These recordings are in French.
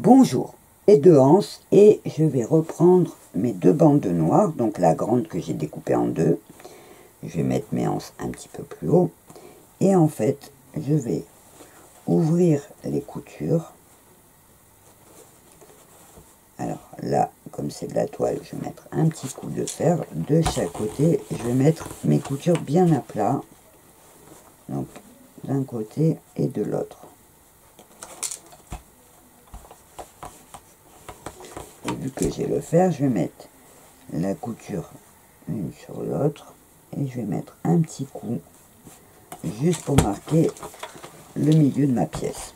Bonjour, et deux anses, et je vais reprendre mes deux bandes de noir, donc la grande que j'ai découpée en deux. Je vais mettre mes anses un petit peu plus haut, et en fait, je vais ouvrir les coutures. Alors là, comme c'est de la toile, je vais mettre un petit coup de fer de chaque côté. Je vais mettre mes coutures bien à plat, donc d'un côté et de l'autre. Et vu que j'ai le fer, je vais mettre la couture une sur l'autre et je vais mettre un petit coup juste pour marquer le milieu de ma pièce.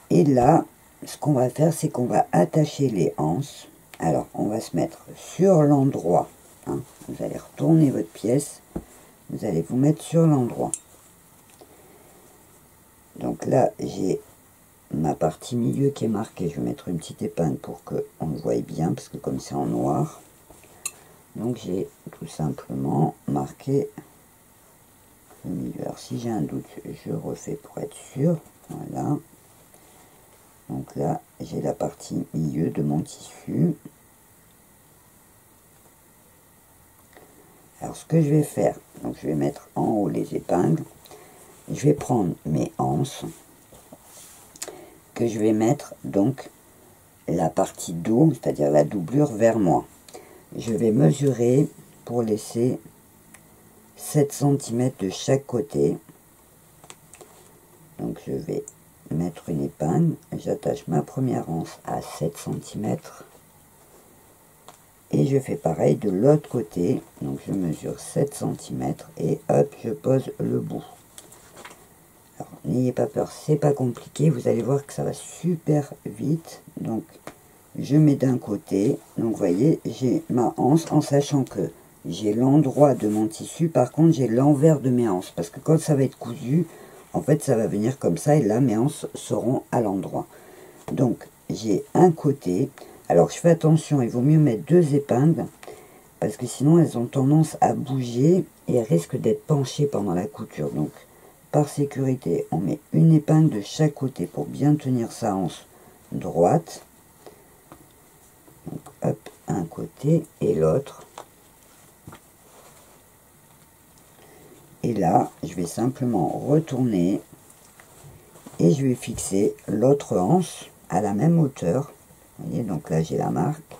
Et là, ce qu'on va faire, c'est qu'on va attacher les anses. Alors, on va se mettre sur l'endroit. Hein. Vous allez retourner votre pièce. Vous allez vous mettre sur l'endroit. Donc là, j'ai ma partie milieu qui est marquée. Je vais mettre une petite épingle pour qu'on le voie bien, parce que comme c'est en noir. Donc j'ai tout simplement marqué le milieu. Alors si j'ai un doute, je refais pour être sûr. Voilà. Donc là, j'ai la partie milieu de mon tissu. Alors ce que je vais faire, donc je vais mettre en haut les épingles. Je vais prendre mes anses que je vais mettre donc la partie dos, c'est-à-dire la doublure vers moi. Je vais mesurer pour laisser 7 cm de chaque côté. Donc je vais mettre une épingle, j'attache ma première anse à 7 cm et je fais pareil de l'autre côté. Donc je mesure 7 cm et hop, je pose le bout. Alors n'ayez pas peur, c'est pas compliqué, vous allez voir que ça va super vite. Donc je mets d'un côté, donc vous voyez, j'ai ma anse en sachant que j'ai l'endroit de mon tissu, par contre j'ai l'envers de mes anses, parce que quand ça va être cousu, en fait ça va venir comme ça, et là mes anses seront à l'endroit. Donc j'ai un côté, alors je fais attention, il vaut mieux mettre deux épingles, parce que sinon elles ont tendance à bouger, et elles risquent d'être penchées pendant la couture. Donc par sécurité, on met une épingle de chaque côté, pour bien tenir sa anse droite. Donc hop, un côté et l'autre. Et là, je vais simplement retourner et je vais fixer l'autre anse à la même hauteur. Vous voyez, donc là j'ai la marque.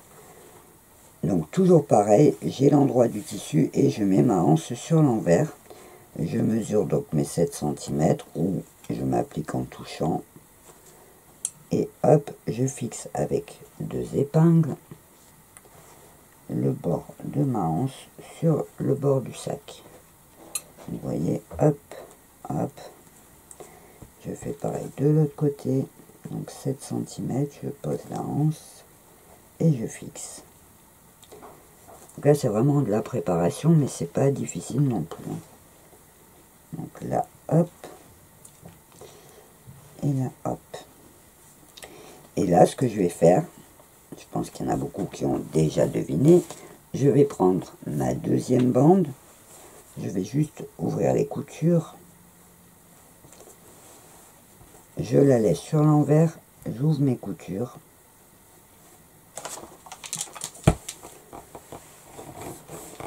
Donc toujours pareil, j'ai l'endroit du tissu et je mets ma anse sur l'envers. Je mesure donc mes 7 cm ou je m'applique en touchant. Et hop, je fixe avec deux épingles le bord de ma anse sur le bord du sac. Vous voyez, hop, hop. Je fais pareil de l'autre côté. Donc 7 cm, je pose la anse et je fixe. Donc là, c'est vraiment de la préparation, mais c'est pas difficile non plus. Donc là, hop. Et là, hop. Et là, ce que je vais faire, je pense qu'il y en a beaucoup qui ont déjà deviné, je vais prendre ma deuxième bande. Je vais juste ouvrir les coutures. Je la laisse sur l'envers, j'ouvre mes coutures.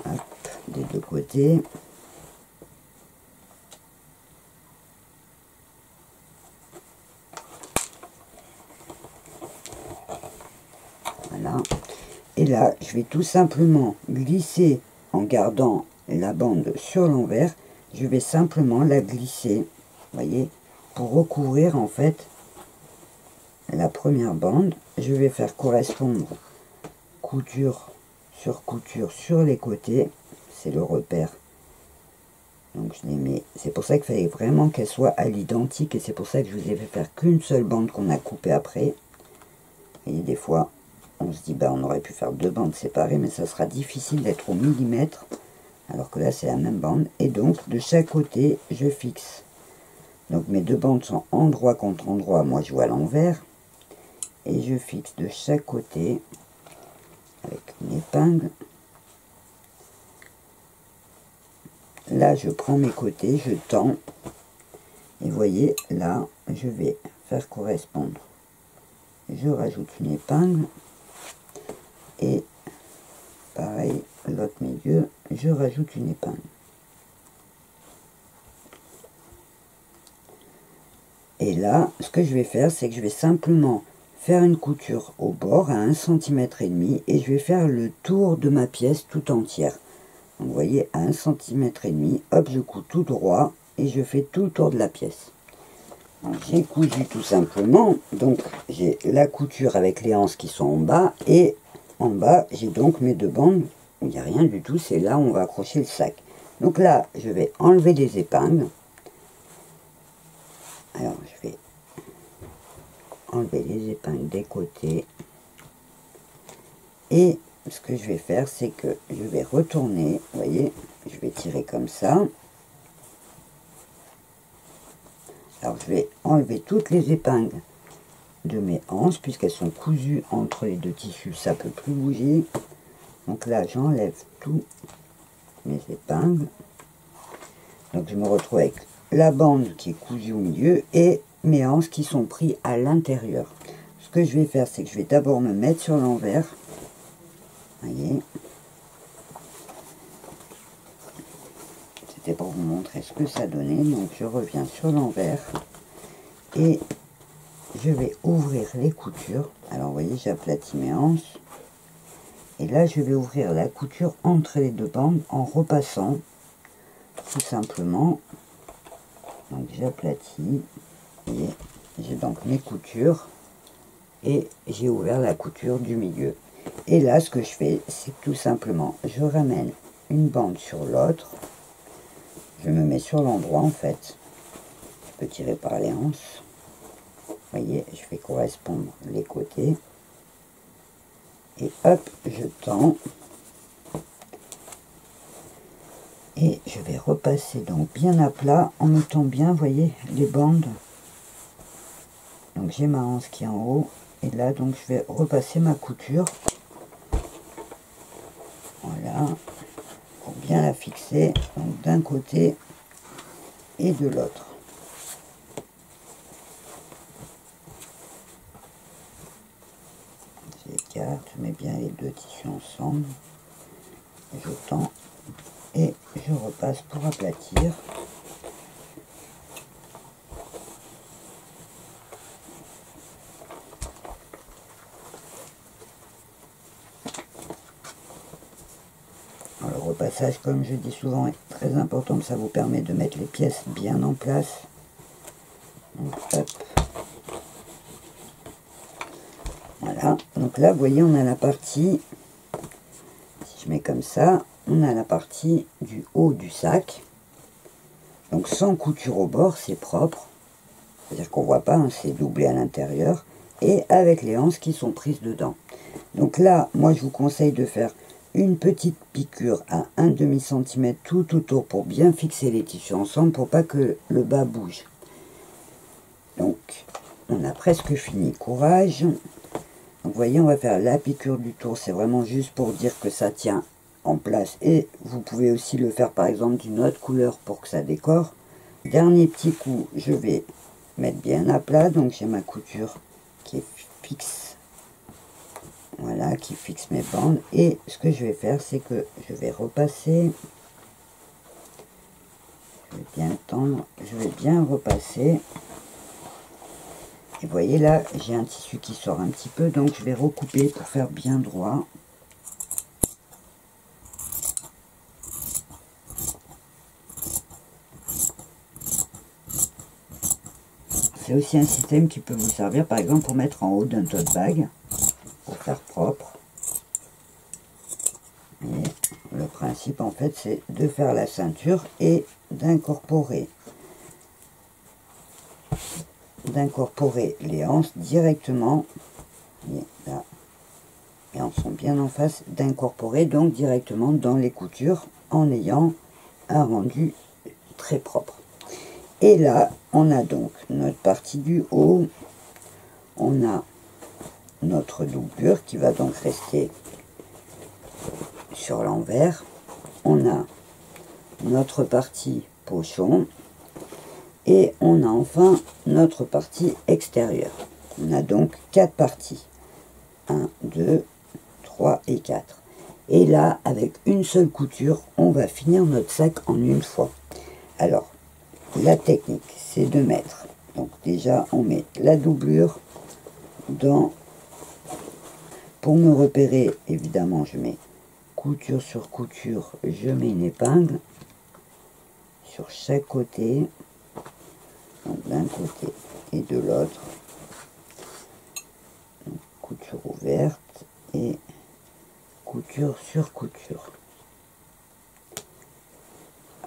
Hop, des deux côtés. Voilà. Et là, je vais tout simplement glisser en gardant la bande sur l'envers. Je vais simplement la glisser, vous voyez, pour recouvrir en fait la première bande. Je vais faire correspondre couture sur les côtés. C'est le repère. Donc je les mets. C'est pour ça qu'il fallait vraiment qu'elles soient à l'identique. Et c'est pour ça que je vous ai fait faire qu'une seule bande qu'on a coupée après. Et des fois, on se dit, bah, on aurait pu faire deux bandes séparées, mais ça sera difficile d'être au millimètre. Alors que là, c'est la même bande. Et donc, de chaque côté, je fixe. Donc, mes deux bandes sont endroit contre endroit. Moi, je vois l'envers. Et je fixe de chaque côté avec une épingle. Là, je prends mes côtés, je tends. Et vous voyez, là, je vais faire correspondre je rajoute une épingle. Et pareil, l'autre milieu, je rajoute une épingle. Et là, ce que je vais faire, c'est que je vais simplement faire une couture au bord à 1,5 cm et je vais faire le tour de ma pièce tout entière. Donc, vous voyez, à 1,5 cm, hop, je couds tout droit et je fais tout le tour de la pièce. J'ai cousu tout simplement, donc j'ai la couture avec les anses qui sont en bas et en bas, j'ai donc mes deux bandes où il n'y a rien du tout, c'est là où on va accrocher le sac. Donc là, je vais enlever les épingles. Alors, je vais enlever les épingles des côtés. Et ce que je vais faire, c'est que je vais retourner, vous voyez, je vais tirer comme ça. Alors, je vais enlever toutes les épingles de mes anses, puisqu'elles sont cousues entre les deux tissus, ça ne peut plus bouger. Donc là, j'enlève tous mes épingles. Donc, je me retrouve avec la bande qui est cousue au milieu et mes anses qui sont prises à l'intérieur. Ce que je vais faire, c'est que je vais d'abord me mettre sur l'envers. Vous voyez. C'était pour vous montrer ce que ça donnait. Donc, je reviens sur l'envers et je vais ouvrir les coutures. Alors, vous voyez, j'aplatis mes anses. Et là, je vais ouvrir la couture entre les deux bandes en repassant, tout simplement. Donc, j'aplatis. Et j'ai donc mes coutures. Et j'ai ouvert la couture du milieu. Et là, ce que je fais, c'est que tout simplement, je ramène une bande sur l'autre. Je me mets sur l'endroit, en fait. Je peux tirer par les anses. Vous voyez, je fais correspondre les côtés. Et hop, je tends. Et je vais repasser donc bien à plat en mettant bien, vous voyez, les bandes. Donc j'ai ma anse qui est en haut. Et là, donc je vais repasser ma couture. Voilà. Pour bien la fixer. Donc d'un côté et de l'autre. J'écarte, je mets bien les deux tissus ensemble. Je tends et je repasse pour aplatir. Alors, le repassage, comme je dis souvent, est très important, ça vous permet de mettre les pièces bien en place. Donc, hop. Voilà, donc là, vous voyez, on a la partie, si je mets comme ça, on a la partie du haut du sac. Donc sans couture au bord, c'est propre. C'est-à-dire qu'on ne voit pas, hein, c'est doublé à l'intérieur. Et avec les anses qui sont prises dedans. Donc là, moi je vous conseille de faire une petite piqûre à 1,5 cm tout autour pour bien fixer les tissus ensemble pour pas que le bas bouge. Donc on a presque fini, courage. Donc vous voyez, on va faire la piqûre du tour, c'est vraiment juste pour dire que ça tient en place. Et vous pouvez aussi le faire par exemple d'une autre couleur pour que ça décore. Dernier petit coup, je vais mettre bien à plat, donc j'ai ma couture qui est fixe. Voilà, qui fixe mes bandes. Et ce que je vais faire, c'est que je vais repasser. Je vais bien tendre, je vais bien repasser. Et vous voyez là, j'ai un tissu qui sort un petit peu, donc je vais recouper pour faire bien droit. C'est aussi un système qui peut vous servir par exemple pour mettre en haut d'un tote bag, pour faire propre. Et le principe en fait c'est de faire la ceinture et d'incorporer les anses directement, et là, les anses sont bien en face, d'incorporer donc directement dans les coutures en ayant un rendu très propre. Et là, on a donc notre partie du haut, on a notre doublure qui va donc rester sur l'envers, on a notre partie pochon, et on a enfin notre partie extérieure. On a donc 4 parties. 1, 2, 3 et 4. Et là, avec une seule couture, on va finir notre sac en une fois. Alors, la technique, c'est de mettre, donc déjà, on met la doublure dans, pour me repérer, évidemment, je mets couture sur couture, je mets une épingle sur chaque côté, donc d'un côté et de l'autre, couture ouverte et couture sur couture.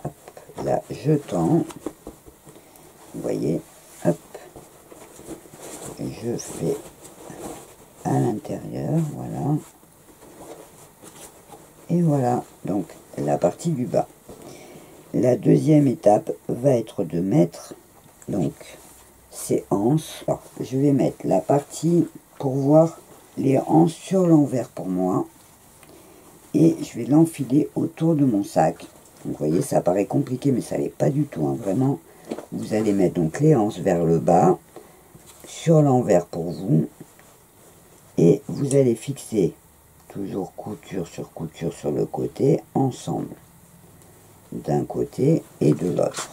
Hop, là je tends, vous voyez, hop, je fais à l'intérieur, voilà, et voilà donc la partie du bas. La deuxième étape va être de mettre donc ces anses. Alors, je vais mettre la partie pour voir les anses sur l'envers pour moi, et je vais l'enfiler autour de mon sac. Donc, vous voyez, ça paraît compliqué, mais ça l'est pas du tout, hein, vraiment. Vous allez mettre donc les anses vers le bas, sur l'envers pour vous, et vous allez fixer toujours couture sur le côté, ensemble, d'un côté et de l'autre.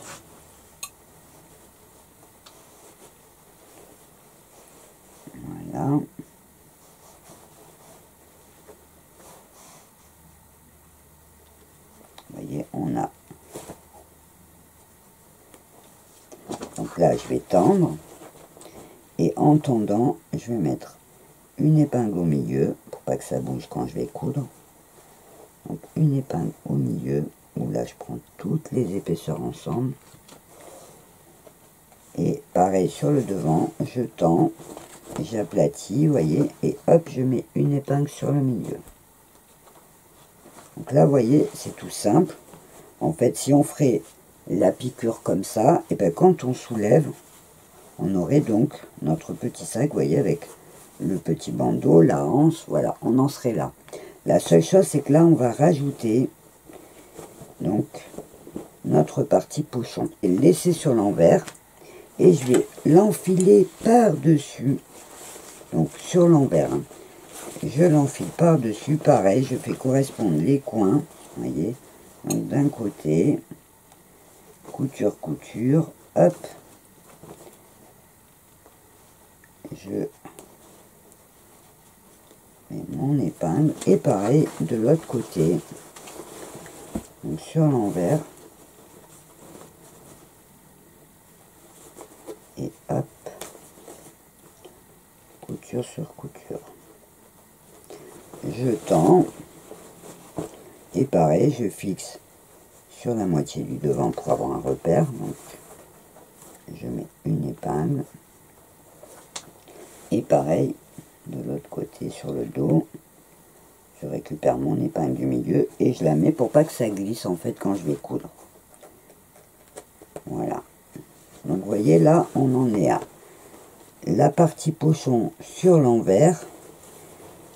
Voilà. Vous voyez, on a. Donc là, je vais tendre. Et en tendant, je vais mettre une épingle au milieu, pour pas que ça bouge quand je vais coudre. Donc une épingle au milieu, où là je prends toutes les épaisseurs ensemble. Et pareil sur le devant, je tends, j'aplatis, vous voyez, et hop, je mets une épingle sur le milieu. Donc là, vous voyez, c'est tout simple. En fait, si on ferait la piqûre comme ça, et bien quand on soulève, on aurait donc notre petit sac, vous voyez, avec le petit bandeau, la anse, voilà, on en serait là. La seule chose, c'est que là, on va rajouter donc notre partie pochon et le laisser sur l'envers, et je vais l'enfiler par-dessus, donc sur l'envers, hein. Je l'enfile par-dessus, pareil, je fais correspondre les coins, vous voyez, donc d'un côté, couture, couture, hop, je mets mon épingle, et pareil de l'autre côté, donc sur l'envers, et hop, couture sur couture. Je tends, et pareil, je fixe sur la moitié du devant pour avoir un repère, donc je mets une épingle, et pareil, de l'autre côté sur le dos, je récupère mon épingle du milieu, et je la mets pour pas que ça glisse en fait quand je vais coudre. Voilà. Donc vous voyez, là, on en est à la partie pochon sur l'envers,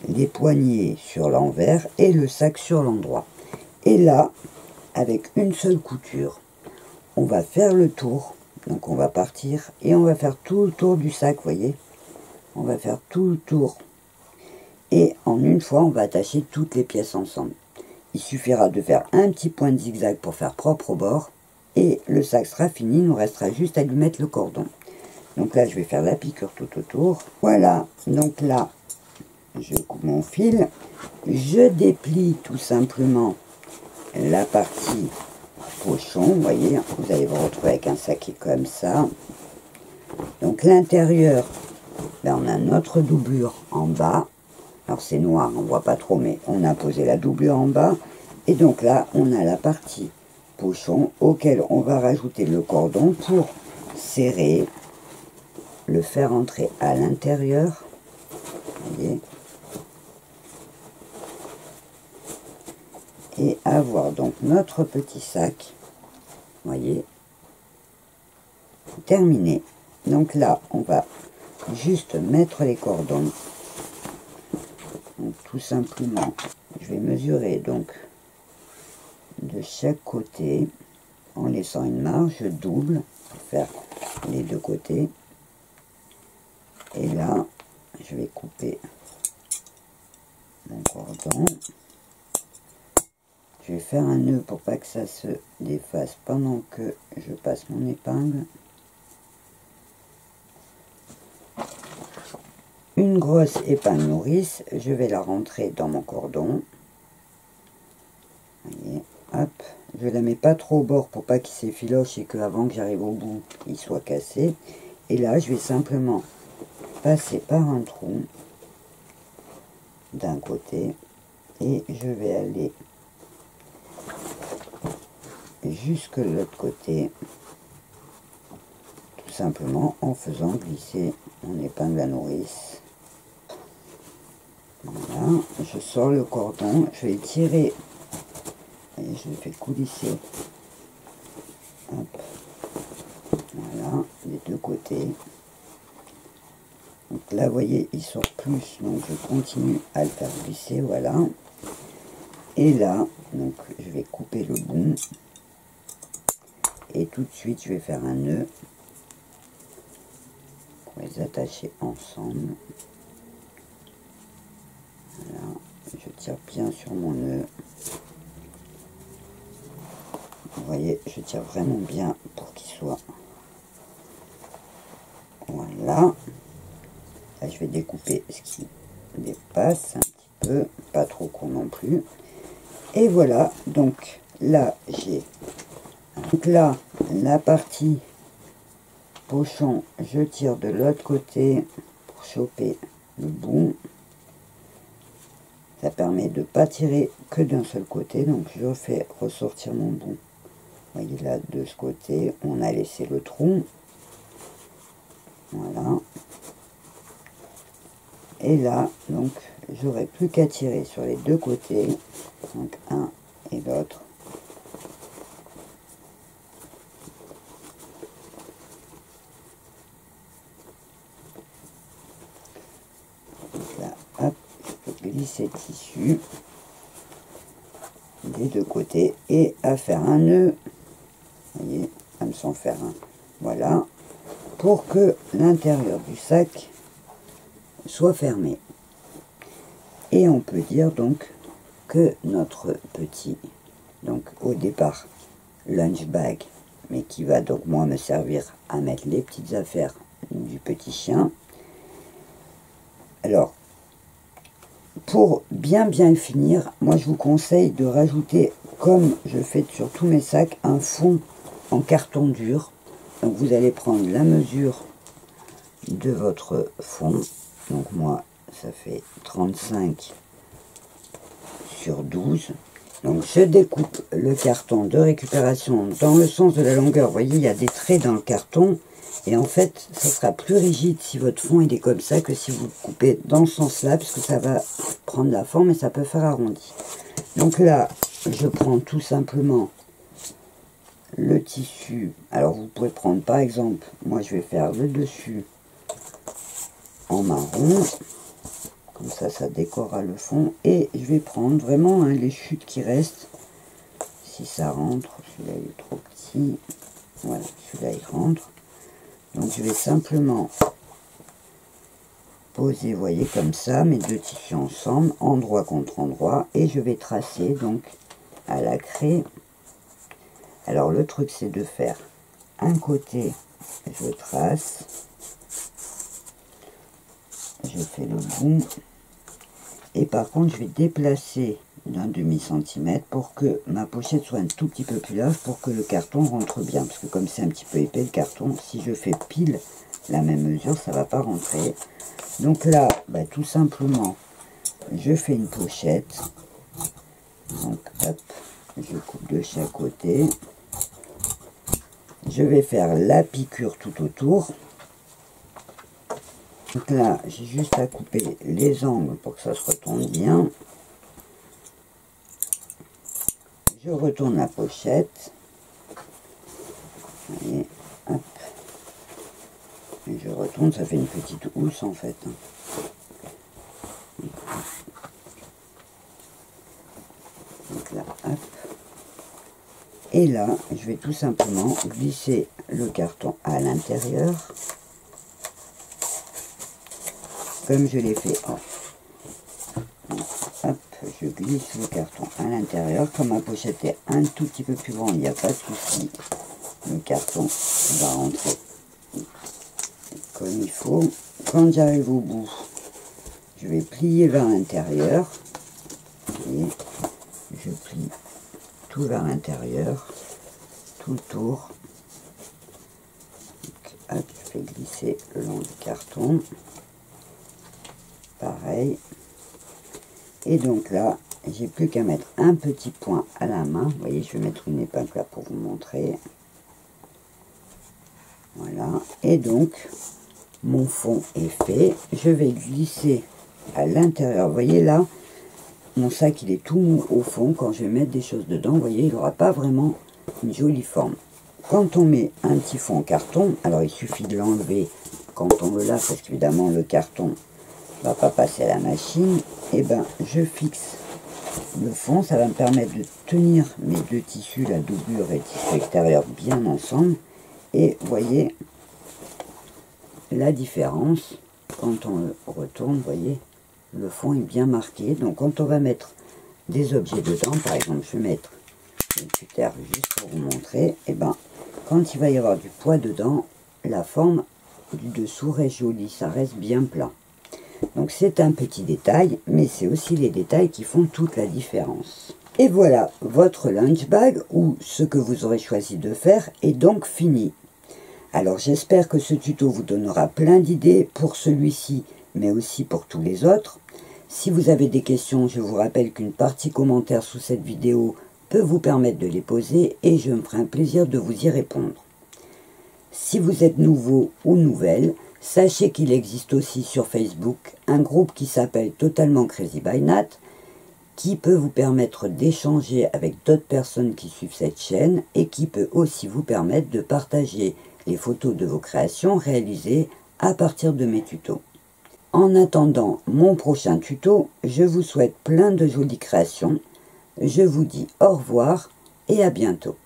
les poignets sur l'envers et le sac sur l'endroit. Et là, avec une seule couture, on va faire le tour. Donc on va partir et on va faire tout le tour du sac, vous voyez. On va faire tout le tour. Et en une fois, on va attacher toutes les pièces ensemble. Il suffira de faire un petit point de zigzag pour faire propre au bord. Et le sac sera fini, il nous restera juste à lui mettre le cordon. Donc là, je vais faire la piqûre tout autour. Voilà, donc là, je coupe mon fil, je déplie tout simplement la partie pochon, vous voyez, vous allez vous retrouver avec un sac qui est comme ça. Donc l'intérieur, là on a notre doublure en bas, alors c'est noir, on voit pas trop, mais on a posé la doublure en bas, et donc là on a la partie pochon auquel on va rajouter le cordon pour serrer, le faire entrer à l'intérieur, vous voyez, et avoir donc notre petit sac, voyez, terminé. Donc là, on va juste mettre les cordons. Donc tout simplement, je vais mesurer donc de chaque côté en laissant une marge, je double pour faire les deux côtés. Et là, je vais couper mon cordon. Je vais faire un nœud pour pas que ça se défasse pendant que je passe mon épingle. Une grosse épingle nourrice, je vais la rentrer dans mon cordon. Voyez, hop, je la mets pas trop au bord pour pas qu'il s'effiloche et qu'avant que j'arrive au bout, il soit cassé. Et là, je vais simplement passer par un trou d'un côté et je vais aller jusque de l'autre côté, tout simplement en faisant glisser mon épingle à nourrice. Voilà, je sors le cordon, je vais tirer et je vais coulisser. Hop. Voilà, des deux côtés. Donc là, vous voyez, il sort plus, donc je continue à le faire glisser, voilà. Et là, donc je vais couper le bout. Et tout de suite, je vais faire un nœud pour les attacher ensemble. Voilà, je tire bien sur mon nœud. Vous voyez, je tire vraiment bien pour qu'il soit. Voilà. Là, je vais découper ce qui dépasse un petit peu, pas trop court non plus. Et voilà, donc là, j'ai... Donc là, la partie pochon, je tire de l'autre côté pour choper le bout. Ça permet de ne pas tirer que d'un seul côté, donc je fais ressortir mon bout. Vous voyez là, de ce côté, on a laissé le trou. Voilà. Et là, donc, j'aurai plus qu'à tirer sur les deux côtés, donc un et l'autre. Donc là, hop, je peux glisser le tissu des deux côtés et à faire un nœud, vous voyez, comme sans faire un, voilà, pour que l'intérieur du sac soit fermé. Et on peut dire donc que notre petit, donc au départ, lunch bag, mais qui va donc moi me servir à mettre les petites affaires du petit chien. Alors, pour bien finir, moi je vous conseille de rajouter, comme je fais sur tous mes sacs, un fond en carton dur. Donc vous allez prendre la mesure de votre fond. Donc moi, ça fait 35 sur 12. Donc je découpe le carton de récupération dans le sens de la longueur. Vous voyez, il y a des traits dans le carton. Et en fait, ça sera plus rigide si votre fond il est comme ça que si vous le coupez dans ce sens-là, puisque ça va prendre la forme et ça peut faire arrondi. Donc là, je prends tout simplement le tissu. Alors vous pouvez prendre par exemple, moi je vais faire le dessus en marron. Comme ça, ça décorera le fond. Et je vais prendre vraiment les chutes qui restent. Si ça rentre, celui-là il est trop petit. Voilà, celui-là il rentre. Donc je vais simplement poser, vous voyez, comme ça, mes deux tissus ensemble, endroit contre endroit, et je vais tracer donc à la craie. Alors le truc c'est de faire un côté, je trace, je fais le bout, et par contre je vais déplacer d'un demi-centimètre pour que ma pochette soit un tout petit peu plus large pour que le carton rentre bien, parce que comme c'est un petit peu épais le carton, si je fais pile la même mesure, ça va pas rentrer. Donc là, bah, tout simplement, je fais une pochette. Donc hop, je coupe de chaque côté. Je vais faire la piqûre tout autour. Donc là, j'ai juste à couper les angles pour que ça se retourne bien. Je retourne la pochette. Et hop. Et je retourne, ça fait une petite housse en fait. Donc là, hop. Et là, je vais tout simplement glisser le carton à l'intérieur. comme je l'ai fait. Hop, je glisse le carton à l'intérieur. Comme ma pochette est un tout petit peu plus grande, il n'y a pas de souci. Le carton va rentrer comme il faut. Quand j'arrive au bout, je vais plier vers l'intérieur. Et je plie tout vers l'intérieur, tout le tour. Donc, hop, je vais glisser le long du carton. Pareil. Et donc là, j'ai plus qu'à mettre un petit point à la main. Vous voyez, je vais mettre une épingle là pour vous montrer. Voilà. Et donc, mon fond est fait. Je vais glisser à l'intérieur. Vous voyez là, mon sac il est tout mou au fond. Quand je vais mettre des choses dedans, vous voyez, il n'aura pas vraiment une jolie forme. Quand on met un petit fond en carton, alors il suffit de l'enlever quand on le lave, parce qu'évidemment le carton ne va pas passer à la machine. Et ben, je fixe le fond. Ça va me permettre de tenir mes deux tissus, la doublure et le tissu extérieur, bien ensemble. Et vous voyez la différence quand on le retourne. Vous voyez, le fond est bien marqué. Donc quand on va mettre des objets dedans, par exemple je vais mettre une cutter juste pour vous montrer, et ben quand il va y avoir du poids dedans, la forme du dessous reste jolie, ça reste bien plat. Donc c'est un petit détail, mais c'est aussi les détails qui font toute la différence. Et voilà, votre lunch bag, ou ce que vous aurez choisi de faire, est donc fini. Alors j'espère que ce tuto vous donnera plein d'idées pour celui-ci, mais aussi pour tous les autres. Si vous avez des questions, je vous rappelle qu'une partie commentaire sous cette vidéo peut vous permettre de les poser et je me ferai un plaisir de vous y répondre. Si vous êtes nouveau ou nouvelle, sachez qu'il existe aussi sur Facebook un groupe qui s'appelle Totalement Crazy by Nat, qui peut vous permettre d'échanger avec d'autres personnes qui suivent cette chaîne et qui peut aussi vous permettre de partager les photos de vos créations réalisées à partir de mes tutos. En attendant mon prochain tuto, je vous souhaite plein de jolies créations. Je vous dis au revoir et à bientôt.